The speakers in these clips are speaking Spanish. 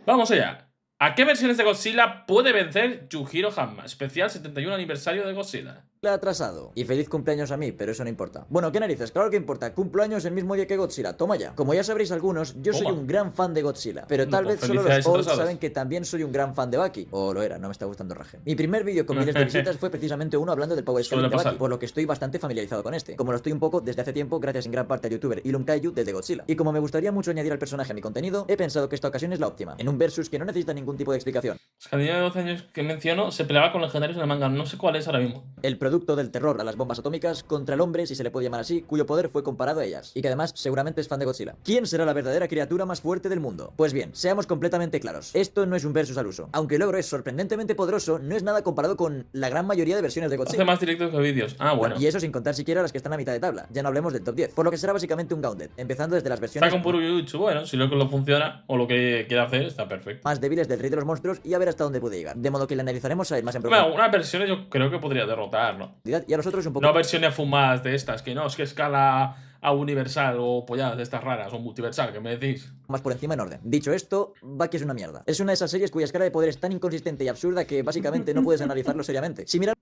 Vamos allá. ¿A qué versiones de Godzilla puede vencer Yujiro Hanma? Especial 71 aniversario de Godzilla. Atrasado. Y feliz cumpleaños a mí, pero eso no importa. Bueno, ¿qué narices? Claro que importa. Cumplo años el mismo día que Godzilla. Toma ya. Como ya sabréis algunos, yo soy un Toma. gran fan de Godzilla. Pero No, tal pues vez solo los felicidades olds saben atrasadas. que también soy un gran fan de Baki. O lo era, no me está gustando el raje. Mi primer vídeo con miles de visitas fue precisamente uno hablando del power scaling Suele de Baki, pasar. por lo que estoy bastante familiarizado con este. Como lo estoy un poco desde hace tiempo, gracias en gran parte al youtuber Ilum Kaiju desde Godzilla. Y como me gustaría mucho añadir al personaje a mi contenido, he pensado que esta ocasión es la óptima. En un versus que no necesita ningún tipo de explicación. Es que el niño de 12 años que menciono se peleaba con legendarios en el manga. No sé cuál es ahora mismo. El producto del terror a las bombas atómicas contra el hombre, si se le puede llamar así, cuyo poder fue comparado a ellas, y que además seguramente es fan de Godzilla. ¿Quién será la verdadera criatura más fuerte del mundo? Pues bien, seamos completamente claros, esto no es un versus al uso. Aunque el ogro es sorprendentemente poderoso, no es nada comparado con la gran mayoría de versiones de Godzilla. Hace más directos que vídeos. Ah, bueno. Y eso sin contar siquiera las que están a mitad de tabla, ya no hablemos del top 10, por lo que será básicamente un Gauntlet, empezando desde las versiones Saca un puro Jujutsu. Bueno, si lo funciona o lo que quiere hacer, está perfecto. más débiles del rey de los monstruos y a ver hasta dónde puede llegar. De modo que le analizaremos a él más en Bueno, profundidad unas versiones yo creo que podría derrotar, ¿no? y a nosotros un poco No versiones fumadas de estas, que no, es que escala a universal o polladas de estas raras o multiversal, que me decís. más por encima en orden. Dicho esto, Baki es una mierda. Es una de esas series cuya escala de poder es tan inconsistente y absurda que básicamente no puedes analizarlo seriamente. Si miramos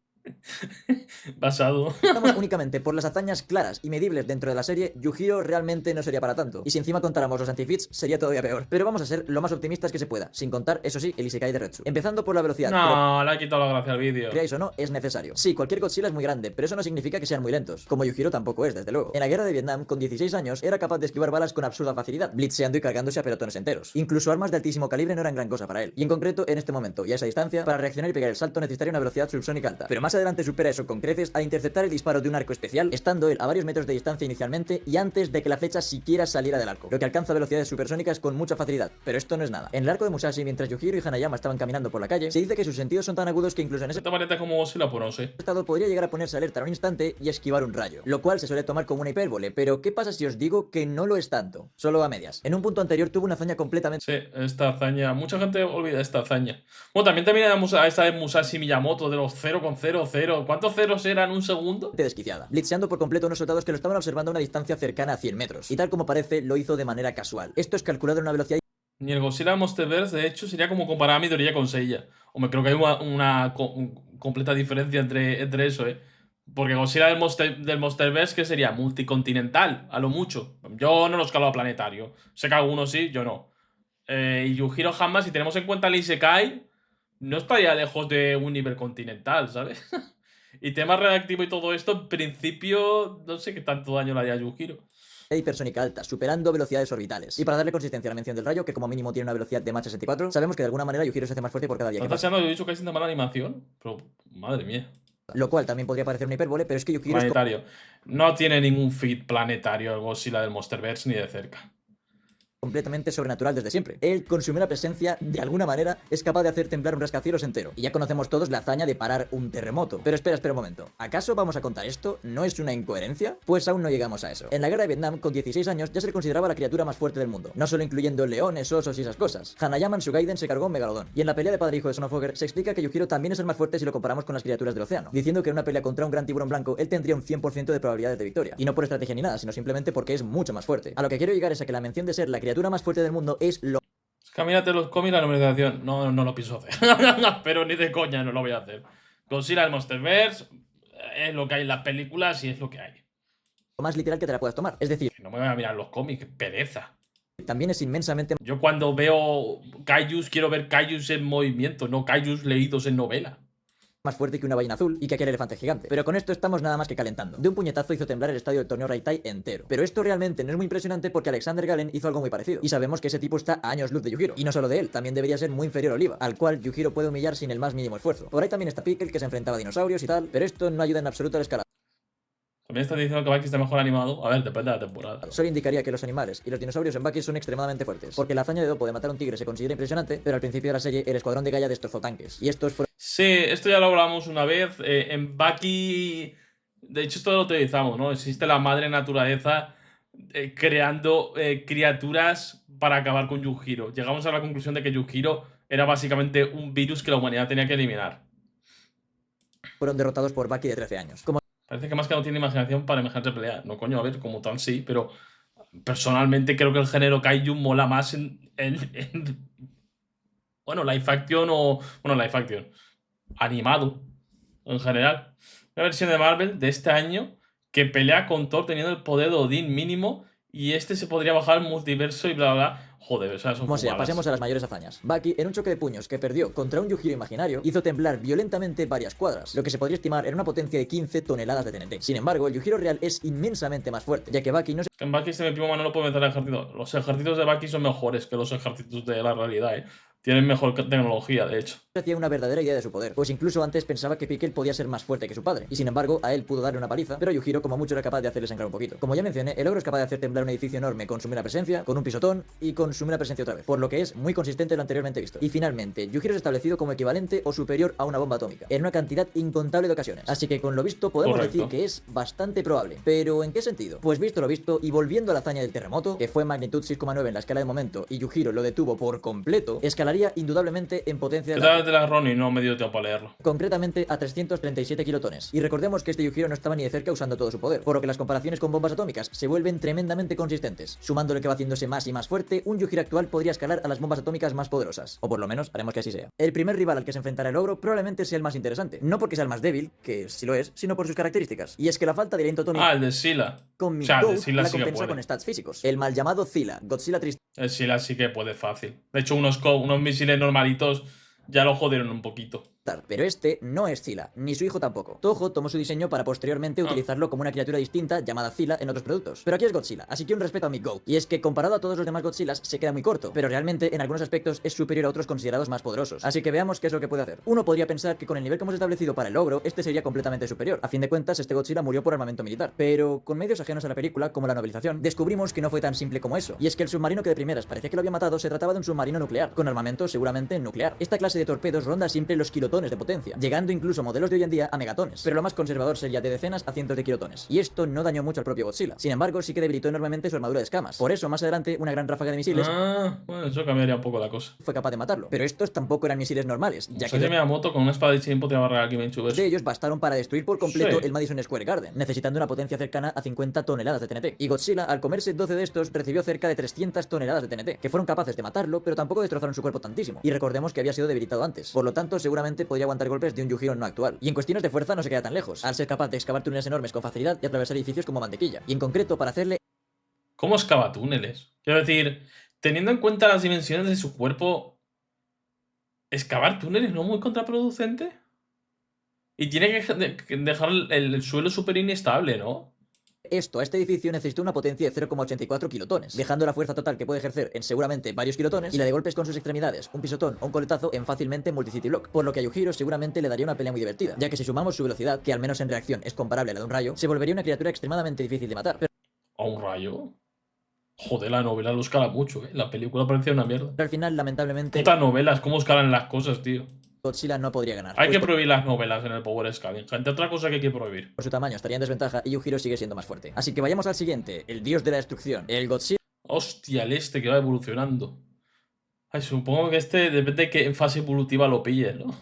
Basado. únicamente por las hazañas claras y medibles dentro de la serie, Yujiro realmente no sería para tanto. Y si encima contáramos los anti-feats, sería todavía peor. Pero vamos a ser lo más optimistas que se pueda, sin contar, eso sí, el Isekai de Retsu. Empezando por la velocidad. No, le ha quitado la gracia al vídeo. Creáis o no, es necesario. Sí, cualquier Godzilla es muy grande, pero eso no significa que sean muy lentos. Como Yujiro tampoco es, desde luego. En la guerra de Vietnam, con 16 años, era capaz de esquivar balas con absurda facilidad, blitzeando y cargándose a pelotones enteros. Incluso armas de altísimo calibre no eran gran cosa para él. Y en concreto, en este momento y a esa distancia, para reaccionar y pegar el salto necesitaría una velocidad subsónica alta. Pero más adelante supera eso con creces al interceptar el disparo de un arco especial, estando él a varios metros de distancia inicialmente y antes de que la flecha siquiera saliera del arco, lo que alcanza velocidades supersónicas con mucha facilidad. Pero esto no es nada. En el arco de Musashi, mientras Yujiro y Hanayama estaban caminando por la calle, se dice que sus sentidos son tan agudos que incluso en ese Esta variante como Godzilla, pues no sé. estado podría llegar a ponerse alerta en un instante y esquivar un rayo, lo cual se suele tomar como una hipérbole, pero ¿qué pasa si os digo que no lo es tanto? Solo a medias. En un punto anterior tuvo una hazaña completamente Sí, esta hazaña. Mucha gente olvida esta hazaña. Bueno, también tenemos a esta de Musashi Miyamoto de los 0,00. ¿Cuántos ceros eran en un segundo? desquiciada, blitzeando por completo a unos soldados que lo estaban observando a una distancia cercana a 100 metros, y tal como parece, lo hizo de manera casual. Esto es calculado en una velocidad Ni el Godzilla Monsterverse, de hecho, sería como comparar a Midoriya con Seiya. O me creo que hay completa diferencia entre eso, ¿eh? Porque Godzilla del Monsterverse, ¿qué sería? Multicontinental, a lo mucho. Yo no lo escalo a planetario. Sé que algunos sí, yo no. Y Yujiro Hanma, si tenemos en cuenta el Isekai, no estaría lejos de un nivel continental, ¿sabes? Y tema redactivo y todo esto, en principio, no sé qué tanto daño le haría a Yujiro. hipersónica alta, superando velocidades orbitales. Y para darle consistencia a la mención del rayo, que como mínimo tiene una velocidad de Mach 64, sabemos que de alguna manera Yujiro se hace más fuerte por cada día que ¿Estás pasa. deseando? Yo he dicho que hay mala animación, pero madre mía. Lo cual también podría parecer una hipérbole, pero es que Yujiro es Planetario. No tiene ningún feat planetario el Godzilla del Monsterverse ni de cerca. completamente sobrenatural desde siempre. Él, con su mera presencia, de alguna manera, es capaz de hacer temblar un rascacielos entero. Y ya conocemos todos la hazaña de parar un terremoto. Pero espera un momento. ¿Acaso vamos a contar esto? ¿No es una incoherencia? Pues aún no llegamos a eso. En la guerra de Vietnam, con 16 años, ya se le consideraba la criatura más fuerte del mundo. No solo incluyendo leones, osos y esas cosas. Hanayama en su Gaiden se cargó un megalodón. Y en la pelea de padre e hijo de Son of Ogre, se explica que Yujiro también es el más fuerte si lo comparamos con las criaturas del océano. Diciendo que en una pelea contra un gran tiburón blanco, él tendría un 100% de probabilidades de victoria. Y no por estrategia ni nada, sino simplemente porque es mucho más fuerte. A lo que quiero llegar es a que la mención de ser la criatura más fuerte del mundo es lo Es que mírate los cómics, la numerización. No, no lo pienso hacer. Pero ni de coña no lo voy a hacer. Godzilla del Monsterverse es lo que hay en las películas y es lo que hay. más literal que te la puedas tomar. Es decir, Que no me voy a mirar los cómics, qué pereza. también es inmensamente Yo cuando veo Kaijus quiero ver Kaijus en movimiento, no Kaijus leídos en novela. más fuerte que una ballena azul y que aquel elefante gigante. Pero con esto estamos nada más que calentando. De un puñetazo hizo temblar el estadio del torneo Raitai entero. Pero esto realmente no es muy impresionante porque Alexander Galen hizo algo muy parecido. Y sabemos que ese tipo está a años luz de Yujiro. Y no solo de él, también debería ser muy inferior a Oliva, al cual Yujiro puede humillar sin el más mínimo esfuerzo. Por ahí también está Pickle, que se enfrentaba a dinosaurios y tal, pero esto no ayuda en absoluto a la escala. También están diciendo que Baki está mejor animado. A ver, depende de la temporada. Solo indicaría que los animales y los dinosaurios en Baki son extremadamente fuertes, porque la hazaña de Doppo de matar a un tigre se considera impresionante, pero al principio de la serie el escuadrón de Gaia destrozó tanques, y estos fueron Sí, esto ya lo hablamos una vez. En Baki, de hecho, esto lo utilizamos, ¿no? Existe la madre naturaleza creando criaturas para acabar con Yujiro. Llegamos a la conclusión de que Yujiro era básicamente un virus que la humanidad tenía que eliminar. derrotados por Baki de 13 años. Como Parece que más que no tiene imaginación para imaginarse pelear. No, coño, a ver, como tal sí, pero personalmente creo que el género Kaiju mola más bueno, live action o... Bueno, live action. Animado, en general. Una versión de Marvel de este año que pelea con Thor teniendo el poder de Odín mínimo y este se podría bajar al multiverso y bla, bla, bla. Joder, o sea, son Como sea, fumadas. pasemos a las mayores hazañas. Bucky, en un choque de puños que perdió contra un Yujiro imaginario, hizo temblar violentamente varias cuadras, lo que se podría estimar en una potencia de 15 toneladas de TNT. Sin embargo, el Yujiro real es inmensamente más fuerte, ya que Bucky no se En Bucky este mi primo Manolo puede meter al ejército. Los ejércitos de Bucky son mejores que los ejércitos de la realidad, ¿eh? Tienen mejor tecnología, de hecho. hacía una verdadera idea de su poder, pues incluso antes pensaba que Pickle podía ser más fuerte que su padre, y sin embargo a él pudo darle una paliza, pero Yujiro como mucho era capaz de hacerle sangrar un poquito. Como ya mencioné, el ogro es capaz de hacer temblar un edificio enorme con su mera presencia, con un pisotón y con su mera presencia otra vez, por lo que es muy consistente lo anteriormente visto. Y finalmente, Yujiro es establecido como equivalente o superior a una bomba atómica, en una cantidad incontable de ocasiones, así que con lo visto podemos decir que es bastante probable. ¿Pero en qué sentido? Pues visto lo visto y volviendo a la hazaña del terremoto, que fue magnitud 6,9 en la escala de momento y Yujiro lo detuvo por completo, escalaría indudablemente en potencia ¿Qué de tal de la Ronnie? No me dio tiempo a leerlo. concretamente a 337 kilotones. Y recordemos que este Yujiro no estaba ni de cerca usando todo su poder, por lo que las comparaciones con bombas atómicas se vuelven tremendamente consistentes. Sumándole que va haciéndose más y más fuerte, un Yujiro actual podría escalar a las bombas atómicas más poderosas. O por lo menos haremos que así sea. El primer rival al que se enfrentará el ogro probablemente sea el más interesante. No porque sea el más débil, que sí lo es, sino por sus características. Y es que la falta de aliento atómico Ah, el de Sila. con O mi sea, el de Goat Sila la sí que compensa con puede. stats físicos. El mal llamado Zilla, Godzilla El Sila sí que puede fácil. De hecho, unos misiles normalitos ya lo jodieron un poquito. pero este no es Zilla, ni su hijo tampoco. Toho tomó su diseño para posteriormente Ah. utilizarlo como una criatura distinta llamada Zilla en otros productos. Pero aquí es Godzilla, así que un respeto a mi Goat. Y es que comparado a todos los demás Godzillas se queda muy corto, pero realmente en algunos aspectos es superior a otros considerados más poderosos. Así que veamos qué es lo que puede hacer. Uno podría pensar que con el nivel que hemos establecido para el ogro, este sería completamente superior. A fin de cuentas, este Godzilla murió por armamento militar. Pero con medios ajenos a la película, como la novelización, descubrimos que no fue tan simple como eso. Y es que el submarino que de primeras parecía que lo había matado se trataba de un submarino nuclear, con armamento seguramente nuclear. Esta clase de torpedos ronda siempre los kilotones de potencia, llegando incluso modelos de hoy en día a megatones, pero lo más conservador sería de decenas a cientos de kilotones. Y esto no dañó mucho al propio Godzilla. Sin embargo, sí que debilitó enormemente su armadura de escamas. Por eso, más adelante, una gran ráfaga de misiles Bueno, eso cambiaría un poco la cosa. fue capaz de matarlo. Pero estos tampoco eran misiles normales, ya que Miyamoto con una espada de tiempo te va a barrer aquí de ellos bastaron para destruir por completo Sí. el Madison Square Garden, necesitando una potencia cercana a 50 toneladas de TNT. Y Godzilla, al comerse 12 de estos, recibió cerca de 300 toneladas de TNT, que fueron capaces de matarlo, pero tampoco destrozaron su cuerpo tantísimo. Y recordemos que había sido debilitado antes, por lo tanto seguramente podría aguantar golpes de un Yujiro no actual. Y en cuestiones de fuerza no se queda tan lejos, al ser capaz de excavar túneles enormes con facilidad y atravesar edificios como mantequilla. Y en concreto para hacerle ¿Cómo excava túneles? Quiero decir, teniendo en cuenta las dimensiones de su cuerpo, ¿excavar túneles no es muy contraproducente? Y tiene que dejar el suelo súper inestable, ¿no? esto a este edificio necesitó una potencia de 0,84 kilotones, dejando la fuerza total que puede ejercer en seguramente varios kilotones y la de golpes con sus extremidades, un pisotón o un coletazo en fácilmente multicity block, por lo que a Yujiro seguramente le daría una pelea muy divertida, ya que si sumamos su velocidad, que al menos en reacción es comparable a la de un rayo, se volvería una criatura extremadamente difícil de matar. ¿A un rayo? Joder, la novela lo escala mucho, ¿eh? La película parecía una mierda. Pero al final, lamentablemente, Putas novelas, ¿cómo escalan las cosas, tío? Godzilla no podría ganar. Hay Pues que prohibir las novelas en el Power Scaling, gente. Otra cosa que hay que prohibir. por su tamaño estaría en desventaja y Yujiro sigue siendo más fuerte. Así que vayamos al siguiente, el dios de la destrucción, el Godzilla Hostia, el este que va evolucionando. Ay, supongo que este depende de qué fase evolutiva lo pilles, ¿no?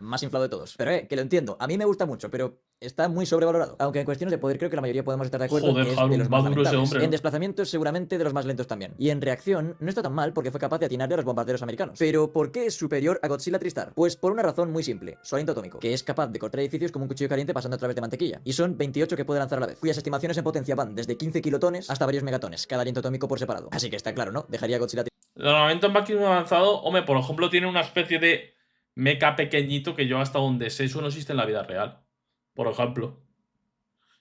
más inflado de todos. Pero que lo entiendo, a mí me gusta mucho, pero está muy sobrevalorado. Aunque en cuestiones de poder creo que la mayoría podemos estar de acuerdo Joder, en que es de Haru, los va más duro ese lamentables. hombre, ¿no? En desplazamientos seguramente de los más lentos también. Y en reacción no está tan mal porque fue capaz de atinarle a los bombarderos americanos. Pero ¿por qué es superior a Godzilla Tristar? Pues por una razón muy simple, su aliento atómico, que es capaz de cortar edificios como un cuchillo caliente pasando a través de mantequilla. Y son 28 que puede lanzar a la vez, cuyas estimaciones en potencia van desde 15 kilotones hasta varios megatones, cada aliento atómico por separado. Así que está claro, ¿no? Dejaría a Godzilla El armamento en máquina avanzado, hombre, por ejemplo, tiene una especie de mecha pequeñito que yo hasta donde sé eso no existe en la vida real. Por ejemplo.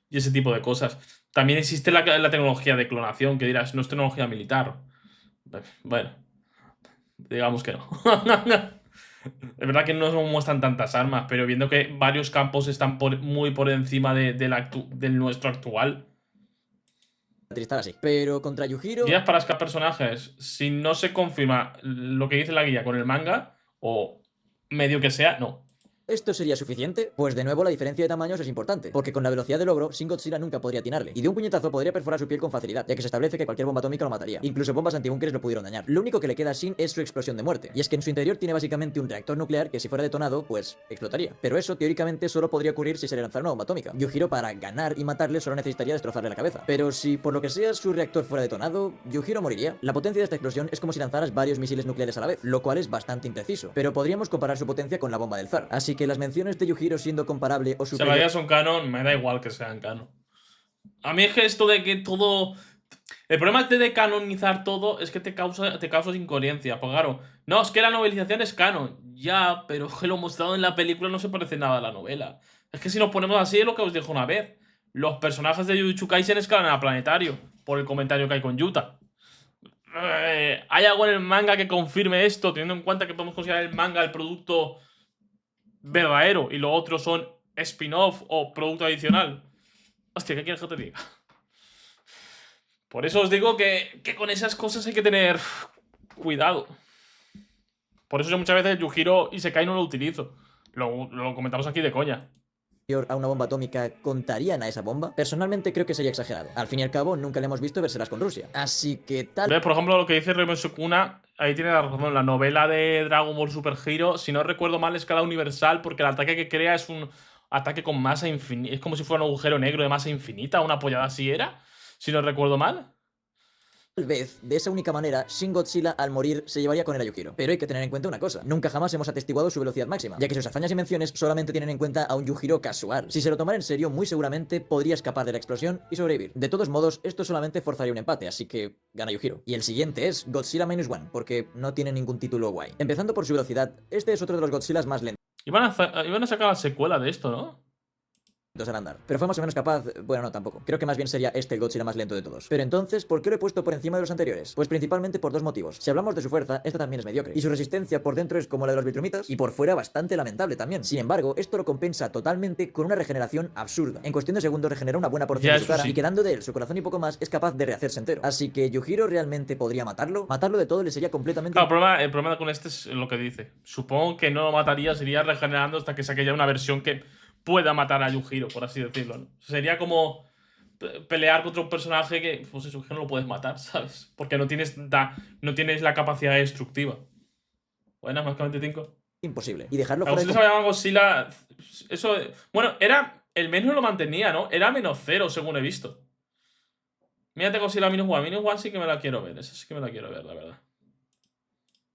Y ese tipo de cosas. También existe la tecnología de clonación, que dirás, no es tecnología militar. Bueno, digamos que no. Es verdad que no nos muestran tantas armas, pero viendo que varios campos están muy por encima del nuestro actual. Tristar así. Pero contra Yujiro Guías para escalar personajes. Si no se confirma lo que dice la guía con el manga, o medio que sea, no. ¿Esto sería suficiente? Pues de nuevo la diferencia de tamaños es importante, porque con la velocidad del ogro, Shin Godzilla nunca podría atinarle, y de un puñetazo podría perforar su piel con facilidad, ya que se establece que cualquier bomba atómica lo mataría. Incluso bombas antibúnkeres lo pudieron dañar. Lo único que le queda a Shin es su explosión de muerte, y es que en su interior tiene básicamente un reactor nuclear que si fuera detonado, pues explotaría. Pero eso teóricamente solo podría ocurrir si se le lanzara una bomba atómica. Yujiro para ganar y matarle solo necesitaría destrozarle la cabeza. Pero si por lo que sea su reactor fuera detonado, Yujiro moriría. La potencia de esta explosión es como si lanzaras varios misiles nucleares a la vez, lo cual es bastante impreciso, pero podríamos comparar su potencia con la bomba del zar. Así que las menciones de Yujiro siendo comparable o Si superior... vaya son canon, me da igual que sean canon. A mí es que esto de que todo... El problema de canonizar todo es que te causa incoherencia. Pues claro, no, es que la novelización es canon. Ya, pero que lo mostrado en la película no se parece nada a la novela. Es que si nos ponemos así es lo que os dejo una vez. Los personajes de Jujutsu Kaisen escalan a planetario, por el comentario que hay con Yuta. ¿Hay algo en el manga que confirme esto? Teniendo en cuenta que podemos considerar el manga el producto verdadero y los otros son spin-off o producto adicional. Hostia, ¿qué quieres que te diga? Por eso os digo que con esas cosas hay que tener cuidado. Por eso yo muchas veces Yujiro Isekai no lo utilizo. Lo comentamos aquí de coña. a una bomba atómica contarían a esa bomba, personalmente creo que sería exagerado. Al fin y al cabo, nunca le hemos visto vérselas con Rusia. Así que tal... ¿Ves? Por ejemplo, lo que dice Remen Sukuna, ahí tiene la razón. La novela de Dragon Ball Super Hero, si no recuerdo mal, escala universal, porque el ataque que crea es un ataque con masa infinita. Es como si fuera un agujero negro de masa infinita, una pollada así era, si no recuerdo mal. Tal vez, de esa única manera, Shin Godzilla al morir se llevaría con él a Yujiro. Pero hay que tener en cuenta una cosa, nunca jamás hemos atestiguado su velocidad máxima, ya que sus hazañas y menciones solamente tienen en cuenta a un Yujiro casual. Si se lo tomara en serio, muy seguramente podría escapar de la explosión y sobrevivir. De todos modos, esto solamente forzaría un empate, así que gana Yujiro. Y el siguiente es Godzilla -1, porque no tiene ningún título guay. Empezando por su velocidad, este es otro de los Godzillas más lentos Iban a sacar la secuela de esto, ¿no? al andar, pero fue más o menos capaz... Bueno, no, tampoco. Creo que más bien sería este el Godzilla más lento de todos. Pero entonces, ¿por qué lo he puesto por encima de los anteriores? Pues principalmente por dos motivos. Si hablamos de su fuerza, esta también es mediocre. Y su resistencia por dentro es como la de los Viltrumitas, y por fuera bastante lamentable también. Sin embargo, esto lo compensa totalmente con una regeneración absurda. En cuestión de segundos regenera una buena porción Ya, de su eso cara, sí. y quedando de él su corazón y poco más, es capaz de rehacerse entero. Así que Yujiro realmente podría matarlo. Matarlo de todo le sería completamente... Claro, el problema con este es lo que dice. Supongo que no lo mataría, sería regenerando hasta que saque ya una versión que pueda matar a Yujiro, por así decirlo, ¿no? Sería como pelear contra un personaje que, pues eso, que no lo puedes matar, ¿sabes? Porque no tienes la capacidad destructiva. Buenas, más que 25. imposible. Y dejarlo La fuera de... Godzilla se llama Godzilla... Eso... Bueno, el menú lo mantenía, ¿no? Era -0, según he visto. Mírate Godzilla -1. -1 sí que me la quiero ver. Esa sí que me la quiero ver, la verdad.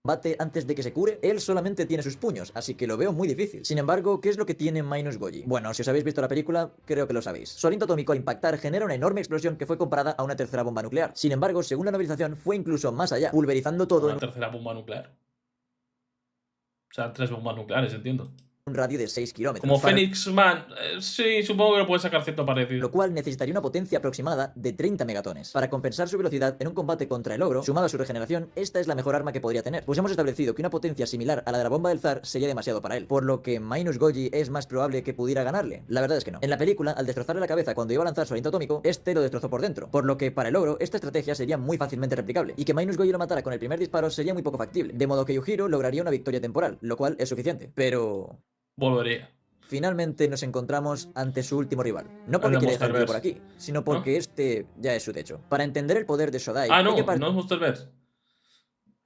combate antes de que se cure, él solamente tiene sus puños, así que lo veo muy difícil. Sin embargo, ¿qué es lo que tiene Minus Goji? Bueno, si os habéis visto la película, creo que lo sabéis. Su aliento atómico al impactar genera una enorme explosión que fue comparada a una tercera bomba nuclear. Sin embargo, según la novelización, fue incluso más allá, pulverizando todo Una en tercera bomba nuclear. O sea, 3 bombas nucleares, entiendo. un radio de 6 kilómetros. Como Phoenix Man. Sí, supongo que lo puede sacar cierto Lo parecido. cual necesitaría una potencia aproximada de 30 megatones. Para compensar su velocidad en un combate contra el ogro, sumado a su regeneración, esta es la mejor arma que podría tener, pues hemos establecido que una potencia similar a la de la bomba del zar sería demasiado para él, por lo que Minus Goji es más probable que pudiera ganarle. La verdad es que no. En la película, al destrozarle la cabeza cuando iba a lanzar su aliento atómico, este lo destrozó por dentro, por lo que para el ogro esta estrategia sería muy fácilmente replicable, y que Minus Goji lo matara con el primer disparo sería muy poco factible, de modo que Yujiro lograría una victoria temporal, lo cual es suficiente. Pero... Volvería. finalmente nos encontramos ante su último rival. No El porque de quiera dejar el vídeo por Monsterverse. aquí, sino porque este ya es su techo. Para entender el poder de Shodai, Ah, hay no, que no partir es Monsterverse.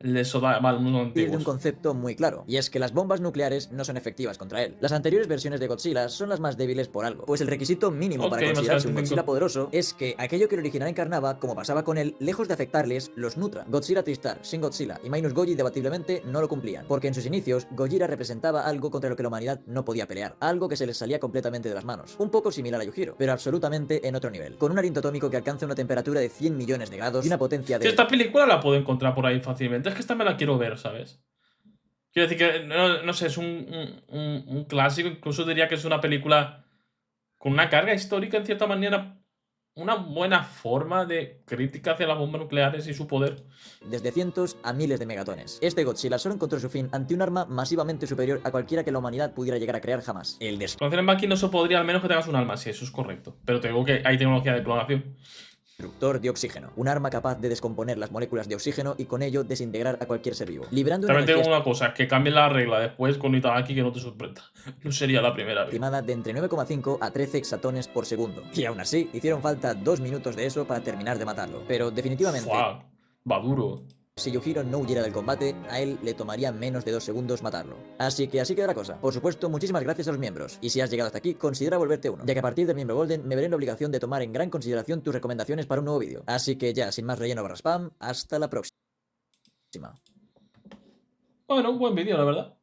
El de Soda, vale, unos de un antiguos. concepto muy claro, y es que las bombas nucleares no son efectivas contra él. Las anteriores versiones de Godzilla son las más débiles por algo, pues el requisito mínimo para Ok, considerarse un más Godzilla 25. poderoso es que aquello que el original encarnaba, como pasaba con él, lejos de afectarles, los nutra. Godzilla Tristar, Shin Godzilla y Minus Goji debatiblemente no lo cumplían, porque en sus inicios Gojira representaba algo contra lo que la humanidad no podía pelear, algo que se les salía completamente de las manos, un poco similar a Yujiro, pero absolutamente en otro nivel, con un aliento atómico que alcanza una temperatura de 100 millones de grados y una potencia Sí, de... esta película la puedo encontrar por ahí fácilmente. Es que esta me la quiero ver, ¿sabes? Quiero decir que, no sé, es un clásico. Incluso diría que es una película con una carga histórica, en cierta manera. Una buena forma de crítica hacia las bombas nucleares y su poder. desde cientos a miles de megatones. Este Godzilla solo encontró su fin ante un arma masivamente superior a cualquiera que la humanidad pudiera llegar a crear jamás. Conocer en Baki no se podría, al menos que tengas un alma, sí, eso es correcto. Pero te digo que hay tecnología de clonación. disruptor de oxígeno, un arma capaz de descomponer las moléculas de oxígeno y con ello desintegrar a cualquier ser vivo, liberando una También tengo energía una cosa, que cambien la regla después con Itagaki que no te sorprenda. No sería la primera vez. estimada de entre 9,5 a 13 exatones por segundo. Y aún así, hicieron falta 2 minutos de eso para terminar de matarlo. Pero definitivamente, Fuck, va duro. si Yujiro no huyera del combate, a él le tomaría menos de 2 segundos matarlo. Así que así queda la cosa. Por supuesto, muchísimas gracias a los miembros. Y si has llegado hasta aquí, considera volverte uno, ya que a partir del miembro Golden me veré en la obligación de tomar en gran consideración tus recomendaciones para un nuevo vídeo. Así que ya, sin más relleno barra spam, hasta la próxima. Bueno, buen vídeo, la verdad.